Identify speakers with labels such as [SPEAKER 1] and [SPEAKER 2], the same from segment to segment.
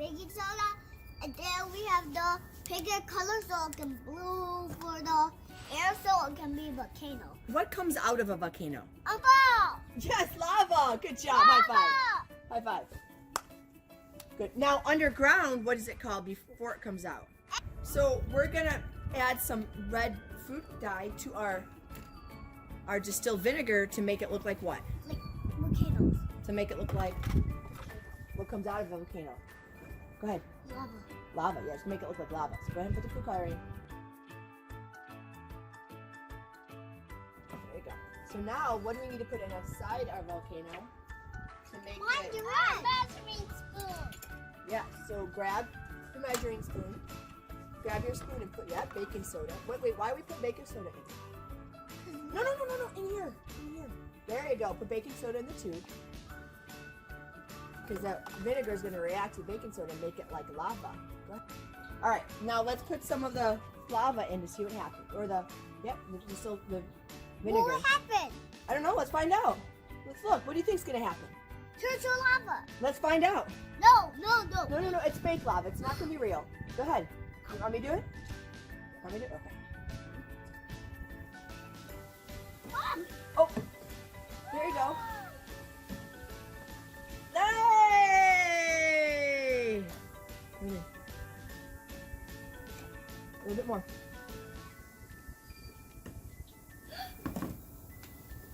[SPEAKER 1] baking soda, and then we have the pick a color so it can blue for the air so it can be volcano.
[SPEAKER 2] What comes out of a volcano?
[SPEAKER 1] A ball!
[SPEAKER 2] Yes, lava. Good job. High five. High five. Good. Now, underground, what is it called before it comes out? So we're gonna add some red fruit dye to our distilled vinegar to make it look like what?
[SPEAKER 1] Like volcanoes.
[SPEAKER 2] To make it look like what comes out of a volcano. Go ahead.
[SPEAKER 1] Lava.
[SPEAKER 2] Lava, yes, make it look like lava. So go ahead and put the food coloring. There you go. So now, what do we need to put inside our volcano to make it?
[SPEAKER 1] Measuring spoon.
[SPEAKER 2] Yeah, so grab the measuring spoon. Grab your spoon and put, baking soda. Wait, why we put baking soda in? No, in here. There you go. Put baking soda in the tube. Because that vinegar is going to react with baking soda and make it like lava. All right, now let's put some of the lava in to see what happens. Or the vinegar.
[SPEAKER 1] What will happen?
[SPEAKER 2] I don't know. Let's find out. Let's look. What do you think's going to happen?
[SPEAKER 1] Turn to lava.
[SPEAKER 2] Let's find out.
[SPEAKER 1] No.
[SPEAKER 2] No. It's fake lava. It's not going to be real. Go ahead. You want me to do it? Want me to? Okay. Oh, there you go. Hey! A little bit more.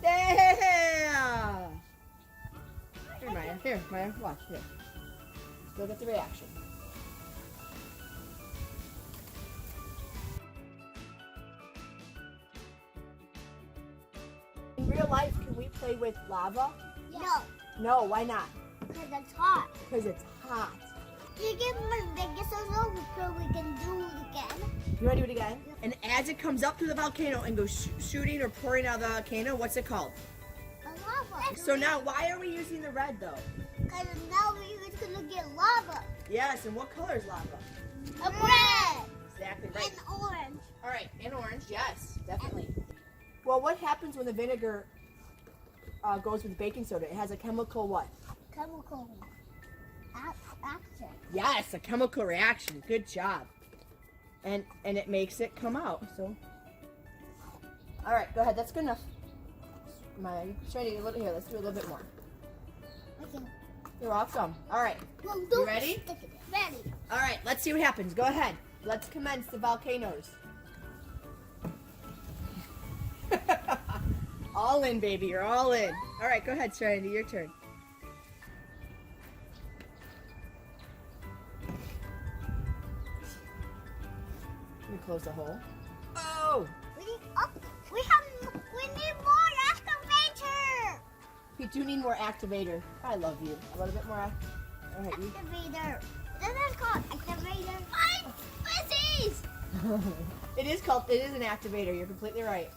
[SPEAKER 2] Yeah! Here, Maya, watch, here. Look at the reaction. In real life, can we play with lava?
[SPEAKER 1] No.
[SPEAKER 2] No, why not?
[SPEAKER 1] Because it's hot.
[SPEAKER 2] Because it's hot.
[SPEAKER 1] You give me baking soda so we can do it again.
[SPEAKER 2] You want to do it again? Yep. And as it comes up to the volcano and goes shooting or pouring out of the volcano, what's it called?
[SPEAKER 1] A lava.
[SPEAKER 2] So now, why are we using the red though?
[SPEAKER 1] Because now we're going to get lava.
[SPEAKER 2] Yes, and what color is lava?
[SPEAKER 1] A red.
[SPEAKER 2] Exactly right.
[SPEAKER 1] And orange.
[SPEAKER 2] All right, and orange, yes, definitely. Well, what happens when the vinegar goes with baking soda? It has a chemical what?
[SPEAKER 1] Chemical action.
[SPEAKER 2] Yes, a chemical reaction. Good job. And it makes it come out. So, all right, go ahead. That's good enough. Maya, you try to do a little here. Let's do a little bit more.
[SPEAKER 1] Okay.
[SPEAKER 2] You're welcome. All right.
[SPEAKER 1] Well,
[SPEAKER 2] You ready?
[SPEAKER 1] Ready.
[SPEAKER 2] All right. Let's see what happens. Go ahead. Let's commence the volcanoes. All in, baby. You're all in. All right. Go ahead, Serenity. Your turn. Let me close the hole. Oh!
[SPEAKER 1] We need more activator.
[SPEAKER 2] We do need more activator. I love you. A little bit more. All right. You.
[SPEAKER 1] Activator. This is called activator. Fizzies.
[SPEAKER 2] It is an activator. You're completely right.